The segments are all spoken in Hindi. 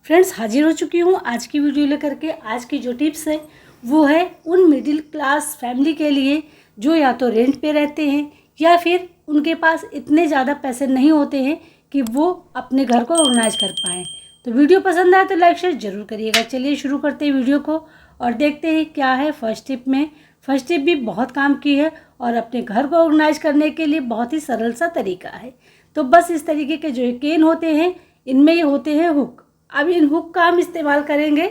फ्रेंड्स, हाजिर हो चुकी हूँ आज की वीडियो लेकर के। आज की जो टिप्स है वो है उन मिडिल क्लास फैमिली के लिए जो या तो रेंट पे रहते हैं या फिर उनके पास इतने ज़्यादा पैसे नहीं होते हैं कि वो अपने घर को ऑर्गेनाइज कर पाएँ। तो वीडियो पसंद आए तो लाइक शेयर ज़रूर करिएगा। चलिए शुरू करते हैं वीडियो को और देखते हैं क्या है फर्स्ट टिप में। फर्स्ट टिप भी बहुत काम की है और अपने घर को ऑर्गेनाइज करने के लिए बहुत ही सरल सा तरीका है। तो बस इस तरीके के जो केन होते हैं इनमें ये होते हैं हुक। अब इन हुक का हम इस्तेमाल करेंगे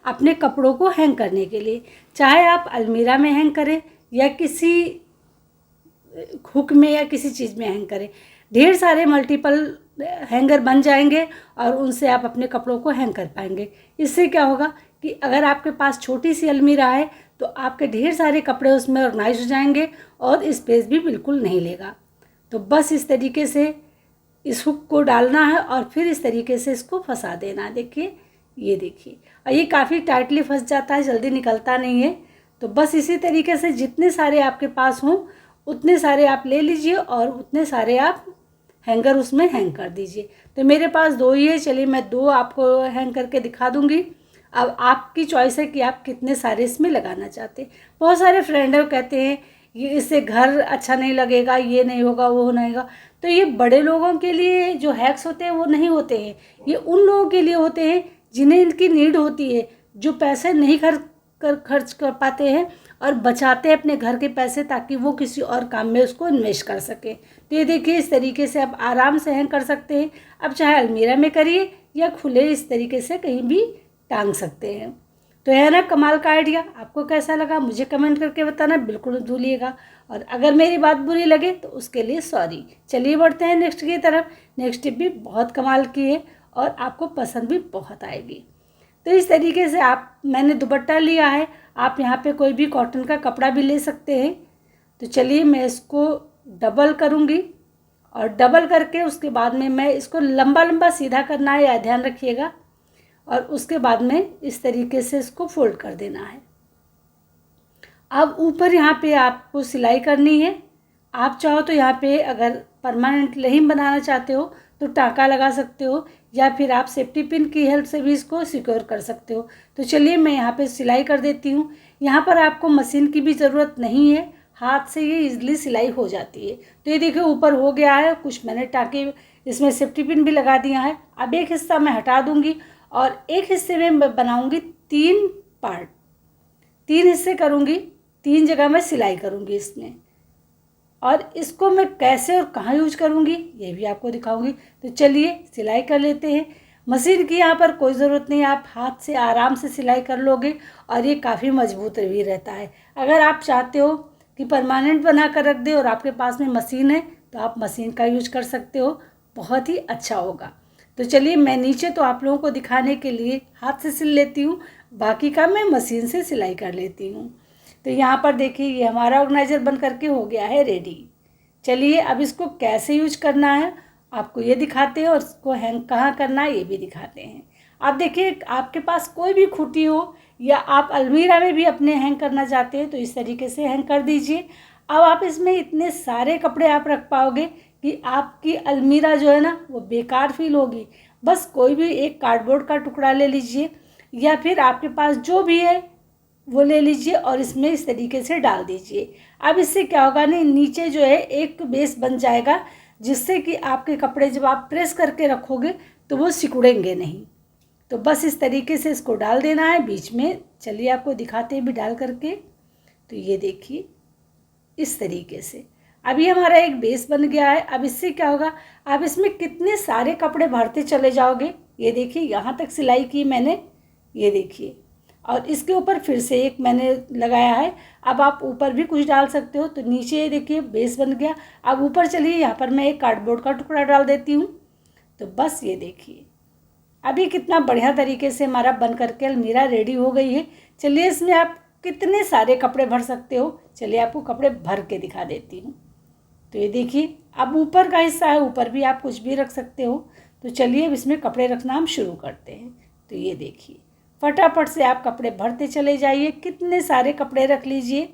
अपने कपड़ों को हैंग करने के लिए, चाहे आप अलमीरा में हैंग करें या किसी हुक में या किसी चीज़ में हैंग करें। ढेर सारे मल्टीपल हैंगर बन जाएंगे और उनसे आप अपने कपड़ों को हैंग कर पाएंगे। इससे क्या होगा कि अगर आपके पास छोटी सी अलमीरा है तो आपके ढेर सारे कपड़े उसमें ऑर्गेनाइज हो जाएंगे और स्पेस भी बिल्कुल नहीं लेगा। तो बस इस तरीके से इस हुक को डालना है और फिर इस तरीके से इसको फंसा देना है। देखिए, ये देखिए, और ये काफ़ी टाइटली फंस जाता है, जल्दी निकलता नहीं है। तो बस इसी तरीके से जितने सारे आपके पास हों उतने सारे आप ले लीजिए और उतने सारे आप हैंगर उसमें हैंग कर दीजिए। तो मेरे पास 2 ही है, चलिए मैं 2 आपको हैंग करके दिखा दूँगी। अब आपकी चॉइस है कि आप कितने सारे इसमें लगाना चाहते हैं। बहुत सारे फ्रेंड है कहते हैं ये इससे घर अच्छा नहीं लगेगा, ये नहीं होगा, वो नहीं होगा। तो ये बड़े लोगों के लिए जो हैक्स होते हैं वो नहीं होते हैं, ये उन लोगों के लिए होते हैं जिन्हें इनकी नीड होती है, जो पैसे नहीं खर्च कर पाते हैं और बचाते हैं अपने घर के पैसे ताकि वो किसी और काम में उसको इन्वेस्ट कर सकें। तो ये देखिए, इस तरीके से आप आराम से हैंग कर सकते हैं। अब चाहे अलमीरा में करिए या खुले इस तरीके से कहीं भी टांग सकते हैं। तो है ना कमाल का आइडिया। आपको कैसा लगा मुझे कमेंट करके बताना बिल्कुल मत भूलिएगा, और अगर मेरी बात बुरी लगे तो उसके लिए सॉरी। चलिए बढ़ते हैं नेक्स्ट की तरफ। नेक्स्ट टिप भी बहुत कमाल की है और आपको पसंद भी बहुत आएगी। तो इस तरीके से मैंने दुपट्टा लिया है, आप यहाँ पे कोई भी कॉटन का कपड़ा भी ले सकते हैं। तो चलिए मैं इसको डबल करूँगी और डबल करके उसके बाद में मैं इसको लंबा लंबा सीधा करना है, या ध्यान रखिएगा। और उसके बाद में इस तरीके से इसको फोल्ड कर देना है। अब ऊपर यहाँ पे आपको सिलाई करनी है। आप चाहो तो यहाँ पे अगर परमानेंट नहीं बनाना चाहते हो तो टाँका लगा सकते हो, या फिर आप सेफ्टी पिन की हेल्प से भी इसको सिक्योर कर सकते हो। तो चलिए मैं यहाँ पे सिलाई कर देती हूँ। यहाँ पर आपको मशीन की भी ज़रूरत नहीं है, हाथ से ये इजली सिलाई हो जाती है। तो ये देखिए ऊपर हो गया है, कुछ मैंने टाँके इसमें सेफ्टी पिन भी लगा दिया है। अब एक हिस्सा मैं हटा दूँगी और एक हिस्से में मैं बनाऊँगी 3 पार्ट, 3 हिस्से करूँगी, 3 जगह मैं सिलाई करूँगी इसमें। और इसको मैं कैसे और कहाँ यूज करूँगी ये भी आपको दिखाऊँगी। तो चलिए सिलाई कर लेते हैं। मशीन की यहाँ पर कोई ज़रूरत नहीं है, आप हाथ से आराम से सिलाई कर लोगे और ये काफ़ी मजबूत भी रहता है। अगर आप चाहते हो कि परमानेंट बना कर रख दे और आपके पास में मशीन है तो आप मशीन का यूज कर सकते हो, बहुत ही अच्छा होगा। तो चलिए मैं नीचे तो आप लोगों को दिखाने के लिए हाथ से सिल लेती हूँ, बाकी का मैं मशीन से सिलाई कर लेती हूँ। तो यहाँ पर देखिए ये हमारा ऑर्गेनाइज़र बन करके हो गया है रेडी। चलिए अब इसको कैसे यूज करना है आपको ये दिखाते हैं और इसको हैंग कहाँ करना है ये भी दिखाते हैं। आप देखिए आपके पास कोई भी खूंटी हो या आप अलमीरा में भी अपने हैंग करना चाहते हैं तो इस तरीके से हैंग कर दीजिए। अब आप इसमें इतने सारे कपड़े आप रख पाओगे कि आपकी अलमीरा जो है ना वो बेकार फील होगी। बस कोई भी एक कार्डबोर्ड का टुकड़ा ले लीजिए या फिर आपके पास जो भी है वो ले लीजिए और इसमें इस तरीके से डाल दीजिए। अब इससे क्या होगा ना, नीचे जो है एक बेस बन जाएगा जिससे कि आपके कपड़े जब आप प्रेस करके रखोगे तो वो सिकुड़ेंगे नहीं। तो बस इस तरीके से इसको डाल देना है बीच में। चलिए आपको दिखाते हैं भी डाल करके। तो ये देखिए इस तरीके से अभी हमारा एक बेस बन गया है। अब इससे क्या होगा, आप इसमें कितने सारे कपड़े भरते चले जाओगे। ये देखिए यहाँ तक सिलाई की मैंने, ये देखिए, और इसके ऊपर फिर से एक मैंने लगाया है। अब आप ऊपर भी कुछ डाल सकते हो। तो नीचे ये देखिए बेस बन गया। अब ऊपर चलिए यहाँ पर मैं एक कार्डबोर्ड का टुकड़ा डाल देती हूँ। तो बस ये देखिए अभी कितना बढ़िया तरीके से हमारा बन करके अलमीरा रेडी हो गई है। चलिए इसमें आप कितने सारे कपड़े भर सकते हो, चलिए आपको कपड़े भर के दिखा देती हूँ। तो ये देखिए अब ऊपर का हिस्सा है, ऊपर भी आप कुछ भी रख सकते हो। तो चलिए अब इसमें कपड़े रखना हम शुरू करते हैं। तो ये देखिए फटाफट से आप कपड़े भरते चले जाइए, कितने सारे कपड़े रख लीजिए।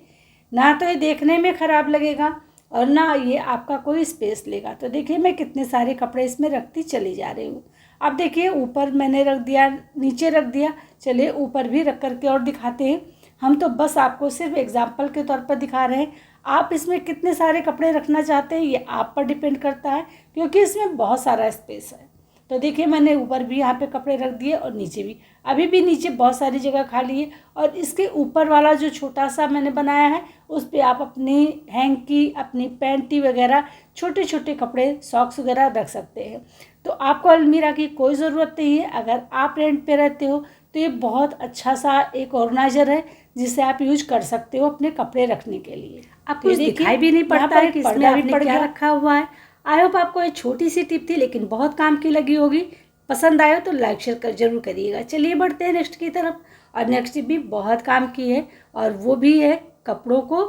ना तो ये देखने में ख़राब लगेगा और ना ये आपका कोई स्पेस लेगा। तो देखिए मैं कितने सारे कपड़े इसमें रखती चली जा रही हूँ। अब देखिए ऊपर मैंने रख दिया, नीचे रख दिया, चलिए ऊपर भी रख करके और दिखाते हैं। हम तो बस आपको सिर्फ एग्जाम्पल के तौर पर दिखा रहे हैं। आप इसमें कितने सारे कपड़े रखना चाहते हैं ये आप पर डिपेंड करता है, क्योंकि इसमें बहुत सारा स्पेस है। तो देखिए मैंने ऊपर भी यहाँ पे कपड़े रख दिए और नीचे भी, अभी भी नीचे बहुत सारी जगह खाली है। और इसके ऊपर वाला जो छोटा सा मैंने बनाया है उस पर आप अपनी हैंकी, अपनी पैंटी वगैरह, छोटे छोटे कपड़े, सॉक्स वगैरह रख सकते हैं। तो आपको अलमीरा की कोई ज़रूरत नहीं है। अगर आप रेंट पे रहते हो तो ये बहुत अच्छा सा एक ऑर्गेनाइजर है जिसे आप यूज कर सकते हो अपने कपड़े रखने के लिए। आपको दिखाई भी नहीं पड़ता है कि इसमें आपने क्या रखा हुआ है। आई होप आपको ये छोटी सी टिप थी लेकिन बहुत काम की लगी होगी। पसंद आए तो लाइक शेयर कर जरूर करिएगा। चलिए बढ़ते हैं नेक्स्ट की तरफ। और नेक्स्ट टिप भी बहुत काम की है और वो भी है कपड़ों को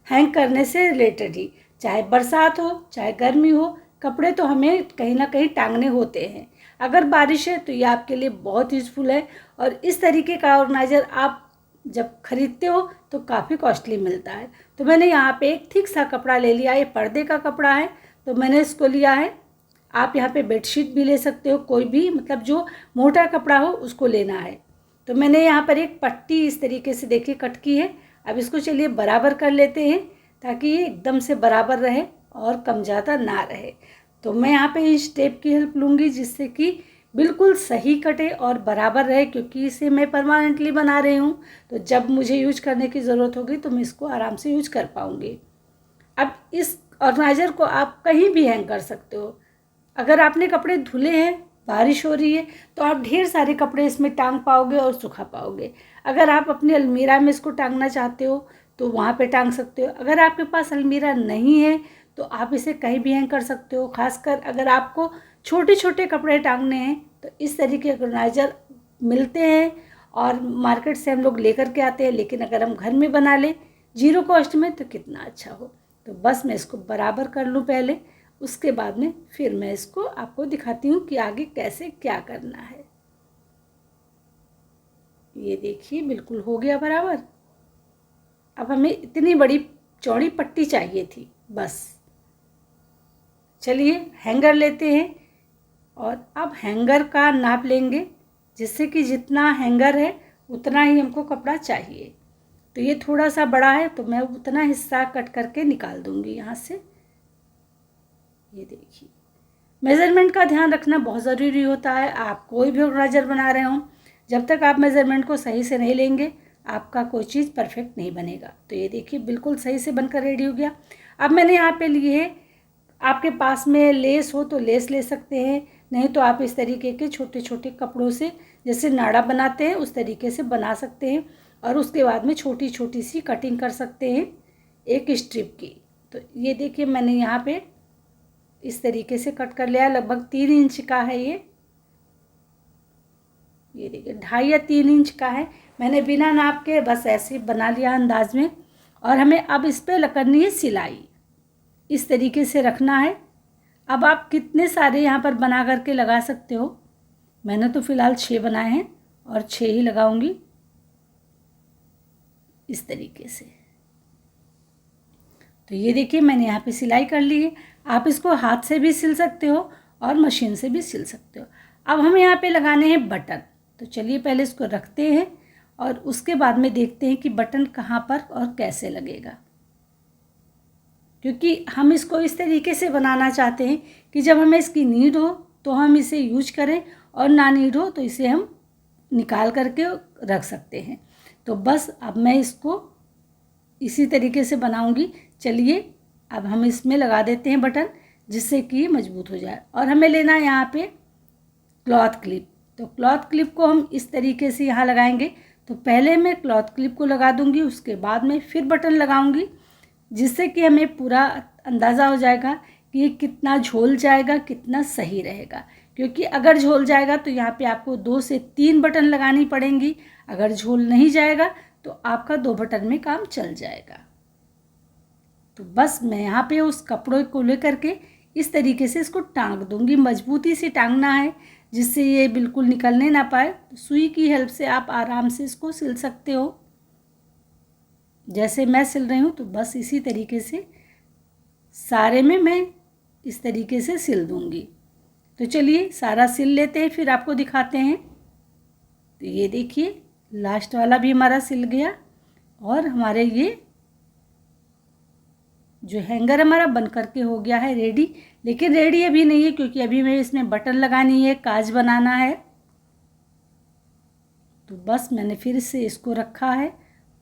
हैंग करने से रिलेटेड ही। चाहे बरसात हो चाहे गर्मी हो, कपड़े तो हमें कहीं ना कहीं टांगने होते हैं। अगर बारिश है तो ये आपके लिए बहुत यूज़फुल है। और इस तरीके का ऑर्गेनाइजर आप जब खरीदते हो तो काफ़ी कॉस्टली मिलता है। तो मैंने यहाँ पे एक थिक सा कपड़ा ले लिया, ये पर्दे का कपड़ा है तो मैंने इसको लिया है। आप यहाँ पे बेडशीट भी ले सकते हो, कोई भी, मतलब जो मोटा कपड़ा हो उसको लेना है। तो मैंने यहाँ पर एक पट्टी इस तरीके से देखिए कट की है। अब इसको चलिए बराबर कर लेते हैं ताकि ये एकदम से बराबर रहे और कम ज़्यादा ना रहे। तो मैं यहाँ पे इस टेप की हेल्प लूँगी जिससे कि बिल्कुल सही कटे और बराबर रहे, क्योंकि इसे मैं परमानेंटली बना रही हूँ। तो जब मुझे यूज करने की ज़रूरत होगी तो मैं इसको आराम से यूज कर पाऊँगी। अब इस ऑर्गेनाइजर को आप कहीं भी हैंग कर सकते हो। अगर आपने कपड़े धुले हैं, बारिश हो रही है, तो आप ढेर सारे कपड़े इसमें टांग पाओगे और सुखा पाओगे। अगर आप अपनी अलमीरा में इसको टांगना चाहते हो तो वहाँ पे टांग सकते हो। अगर आपके पास अलमीरा नहीं है तो आप इसे कहीं भी हैंग कर सकते हो। खासकर अगर आपको छोटे छोटे कपड़े टांगने हैं तो इस तरीके के ऑर्गेनाइजर मिलते हैं और मार्केट से हम लोग लेकर के आते हैं। लेकिन अगर हम घर में बना लें जीरो कॉस्ट में तो कितना अच्छा हो। तो बस मैं इसको बराबर कर लूँ पहले, उसके बाद में फिर मैं इसको आपको दिखाती हूँ कि आगे कैसे क्या करना है। ये देखिए बिल्कुल हो गया बराबर। अब हमें इतनी बड़ी चौड़ी पट्टी चाहिए थी बस। चलिए हैंगर लेते हैं और अब हैंगर का नाप लेंगे, जिससे कि जितना हैंगर है उतना ही हमको कपड़ा चाहिए। तो ये थोड़ा सा बड़ा है तो मैं उतना हिस्सा कट करके निकाल दूंगी यहाँ से। ये देखिए, मेज़रमेंट का ध्यान रखना बहुत ज़रूरी होता है। आप कोई भी ऑर्गेनाइजर बना रहे हो, जब तक आप मेज़रमेंट को सही से नहीं लेंगे आपका कोई चीज़ परफेक्ट नहीं बनेगा। तो ये देखिए बिल्कुल सही से बनकर रेडी हो गया। अब मैंने यहाँ पे लिए है, आपके पास में लेस हो तो लेस ले सकते हैं, नहीं तो आप इस तरीके के छोटे छोटे कपड़ों से जैसे नाड़ा बनाते हैं उस तरीके से बना सकते हैं। और उसके बाद में छोटी छोटी सी कटिंग कर सकते हैं एक स्ट्रिप की। तो ये देखिए मैंने यहाँ पे इस तरीके से कट कर लिया। लगभग 3 इंच का है ये देखिए 2.5 या 3 इंच का है। मैंने बिना नाप के बस ऐसे बना लिया अंदाज में। और हमें अब इस पर करनी है सिलाई, इस तरीके से रखना है। अब आप कितने सारे यहाँ पर बना करके लगा सकते हो। मैंने तो फ़िलहाल 6 बनाए हैं और 6 ही लगाऊंगी इस तरीके से। तो ये देखिए मैंने यहाँ पे सिलाई कर ली है। आप इसको हाथ से भी सिल सकते हो और मशीन से भी सिल सकते हो। अब हम यहाँ पे लगाने हैं बटन। तो चलिए पहले इसको रखते हैं और उसके बाद में देखते हैं कि बटन कहाँ पर और कैसे लगेगा, क्योंकि हम इसको इस तरीके से बनाना चाहते हैं कि जब हमें इसकी नीड हो तो हम इसे यूज करें और ना नीड हो तो इसे हम निकाल करके रख सकते हैं। तो बस अब मैं इसको इसी तरीके से बनाऊंगी। चलिए अब हम इसमें लगा देते हैं बटन, जिससे कि मजबूत हो जाए। और हमें लेना है यहाँ पे क्लॉथ क्लिप। तो क्लॉथ क्लिप को हम इस तरीके से यहाँ लगाएंगे। तो पहले मैं क्लॉथ क्लिप को लगा दूंगी, उसके बाद में फिर बटन लगाऊंगी, जिससे कि हमें पूरा अंदाज़ा हो जाएगा कि ये कितना झोल जाएगा, कितना सही रहेगा। क्योंकि अगर झोल जाएगा तो यहाँ पे आपको 2 से 3 बटन लगानी पड़ेंगी। अगर झोल नहीं जाएगा तो आपका 2 बटन में काम चल जाएगा। तो बस मैं यहाँ पे उस कपड़ों को लेकर के इस तरीके से इसको टांग दूंगी। मजबूती से टांगना है जिससे ये बिल्कुल निकलने ना पाए। तो सुई की हेल्प से आप आराम से इसको सिल सकते हो, जैसे मैं सिल रही हूँ। तो बस इसी तरीके से सारे में मैं इस तरीके से सिल दूंगी। तो चलिए सारा सिल लेते हैं, फिर आपको दिखाते हैं। तो ये देखिए लास्ट वाला भी हमारा सिल गया और हमारे ये जो हैंगर हमारा बन करके हो गया है रेडी। लेकिन रेडी अभी नहीं है, क्योंकि अभी मैं इसमें बटन लगानी है, काज बनाना है। तो बस मैंने फिर से इसको रखा है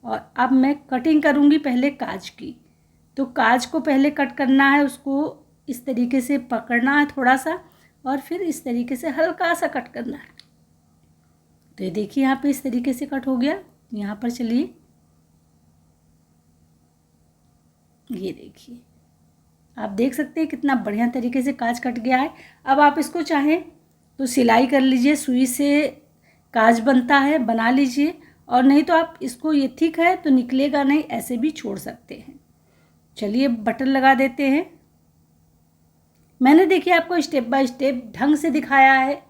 और अब मैं कटिंग करूँगी पहले काज की। तो काज को पहले कट करना है, उसको इस तरीके से पकड़ना है थोड़ा सा और फिर इस तरीके से हल्का सा कट करना है। तो ये देखिए यहाँ पे इस तरीके से कट हो गया। यहाँ पर चलिए ये देखिए, आप देख सकते हैं कितना बढ़िया तरीके से काज कट गया है। अब आप इसको चाहें तो सिलाई कर लीजिए, सुई से काज बनता है, बना लीजिए। और नहीं तो आप इसको, ये थिक है तो निकलेगा नहीं, ऐसे भी छोड़ सकते हैं। चलिए बटन लगा देते हैं। मैंने देखिए आपको स्टेप बाय स्टेप ढंग से दिखाया है।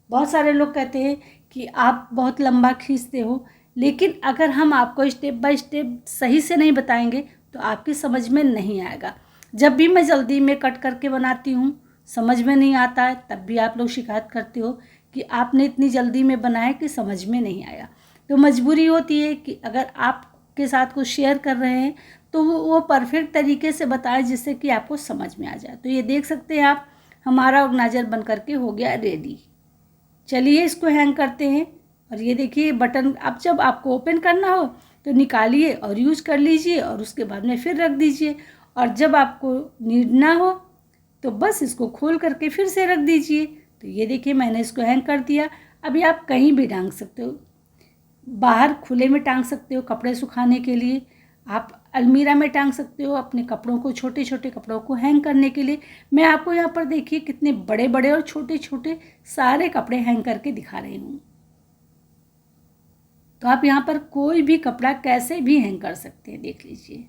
बहुत सारे लोग कहते हैं कि आप बहुत लंबा खींचते हो, लेकिन अगर हम आपको स्टेप बाय स्टेप सही से नहीं बताएंगे तो आपकी समझ में नहीं आएगा। जब भी मैं जल्दी में कट करके बनाती हूँ, समझ में नहीं आता है, तब भी आप लोग शिकायत करते हो कि आपने इतनी जल्दी में बनाया कि समझ में नहीं आया। तो मजबूरी होती है कि अगर आपके साथ कुछ शेयर कर रहे हैं तो वो परफेक्ट तरीके से बताएं, जिससे कि आपको समझ में आ जाए। तो ये देख सकते हैं आप, हमारा ऑर्गेनाइजर बन करके हो गया रेडी। चलिए इसको हैंग करते हैं। और ये देखिए बटन, अब जब आपको ओपन करना हो तो निकालिए और यूज कर लीजिए और उसके बाद में फिर रख दीजिए। और जब आपको नीड ना हो तो बस इसको खोल करके फिर से रख दीजिए। तो ये देखिए मैंने इसको हैंग कर दिया। अभी आप कहीं भी टांग सकते हो, बाहर खुले में टांग सकते हो कपड़े सुखाने के लिए, आप अलमीरा में टांग सकते हो अपने कपड़ों को, छोटे छोटे कपड़ों को हैंग करने के लिए। मैं आपको यहाँ पर देखिए कितने बड़े बड़े और छोटे छोटे सारे कपड़े हैंग करके दिखा रही हूँ। तो आप यहाँ पर कोई भी कपड़ा कैसे भी हैंग कर सकते हैं, देख लीजिए।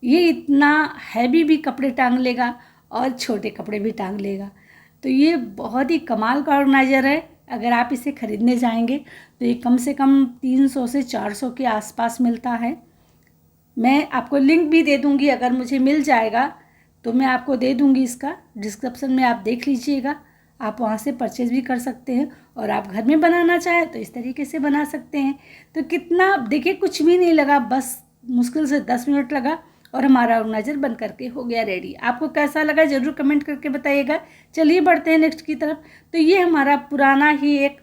ये इतना हैवी भी कपड़े टांग लेगा और छोटे कपड़े भी टांग लेगा। तो ये बहुत ही कमाल का ऑर्गेनाइजर है। अगर आप इसे ख़रीदने जाएंगे तो ये कम से कम 300 से 400 के आसपास मिलता है। मैं आपको लिंक भी दे दूँगी, अगर मुझे मिल जाएगा तो मैं आपको दे दूँगी, इसका डिस्क्रिप्शन में आप देख लीजिएगा। आप वहाँ से परचेज़ भी कर सकते हैं और आप घर में बनाना चाहें तो इस तरीके से बना सकते हैं। तो कितना देखिए, कुछ भी नहीं लगा, बस मुश्किल से 10 मिनट लगा और हमारा ऑर्गेनाइजर बन करके हो गया रेडी। आपको कैसा लगा ज़रूर कमेंट करके बताइएगा। चलिए बढ़ते हैं नेक्स्ट की तरफ। तो ये हमारा पुराना ही एक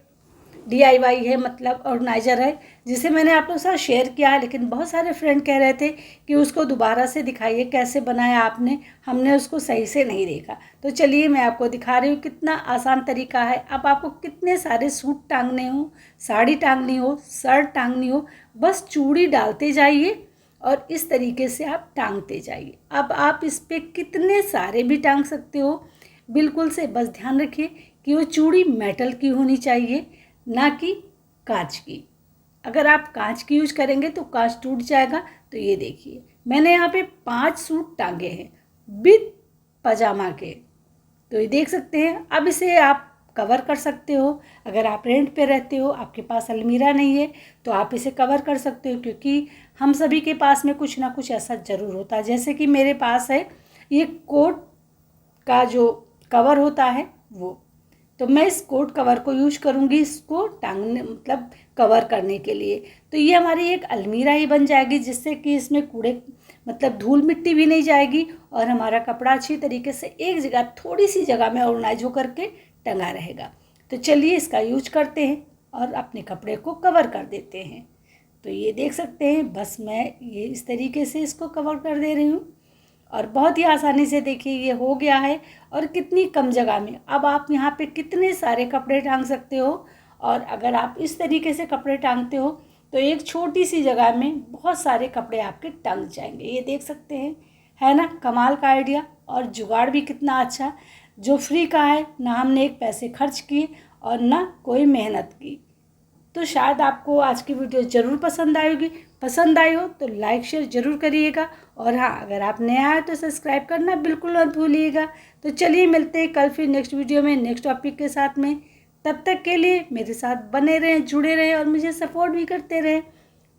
DIY है, मतलब ऑर्गेनाइजर है, जिसे मैंने आप लोगों के साथ शेयर किया है। लेकिन बहुत सारे फ्रेंड कह रहे थे कि उसको दोबारा से दिखाइए, कैसे बनाया आपने, हमने उसको सही से नहीं देखा। तो चलिए मैं आपको दिखा रही हूँ, कितना आसान तरीका है। अब आपको कितने सारे सूट टांगने हो, साड़ी टांगनी हो, शर्ट टांगनी हो, बस चूड़ी डालते जाइए और इस तरीके से आप टांगते जाइए। अब आप इस पर कितने सारे भी टांग सकते हो, बिल्कुल से। बस ध्यान रखिए कि वो चूड़ी मेटल की होनी चाहिए, ना कि कांच की। अगर आप कांच की यूज करेंगे तो कांच टूट जाएगा। तो ये देखिए मैंने यहाँ पे 5 सूट टांगे हैं विद पजामा के। तो ये देख सकते हैं। अब इसे आप कवर कर सकते हो। अगर आप रेंट पे रहते हो, आपके पास अलमीरा नहीं है, तो आप इसे कवर कर सकते हो, क्योंकि हम सभी के पास में कुछ ना कुछ ऐसा ज़रूर होता है। जैसे कि मेरे पास है ये कोट का जो कवर होता है वो, तो मैं इस कोट कवर को यूज करूँगी इसको टांगने, मतलब कवर करने के लिए। तो ये हमारी एक अलमीरा ही बन जाएगी, जिससे कि इसमें कूड़े, मतलब धूल मिट्टी भी नहीं जाएगी और हमारा कपड़ा अच्छी तरीके से एक जगह, थोड़ी सी जगह में ऑर्गेनाइज हो करके टंगा रहेगा। तो चलिए इसका यूज करते हैं और अपने कपड़े को कवर कर देते हैं। तो ये देख सकते हैं, बस मैं ये इस तरीके से इसको कवर कर दे रही हूँ और बहुत ही आसानी से देखिए ये हो गया है। और कितनी कम जगह में अब आप यहाँ पे कितने सारे कपड़े टांग सकते हो। और अगर आप इस तरीके से कपड़े टांगते हो तो एक छोटी सी जगह में बहुत सारे कपड़े आपके टंग जाएंगे। ये देख सकते हैं, है ना कमाल का आइडिया। और जुगाड़ भी कितना अच्छा, जो फ्री का है, ना हमने एक पैसे खर्च किए और ना कोई मेहनत की। तो शायद आपको आज की वीडियो ज़रूर पसंद आएगी। पसंद आई हो तो लाइक शेयर ज़रूर करिएगा। और हाँ, अगर आप नया आए तो सब्सक्राइब करना बिल्कुल मत भूलिएगा। तो चलिए मिलते हैं कल फिर नेक्स्ट वीडियो में नेक्स्ट टॉपिक के साथ में। तब तक के लिए मेरे साथ बने रहें, जुड़े रहें और मुझे सपोर्ट भी करते रहें।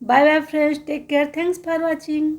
Bye bye friends, take care, thanks for watching.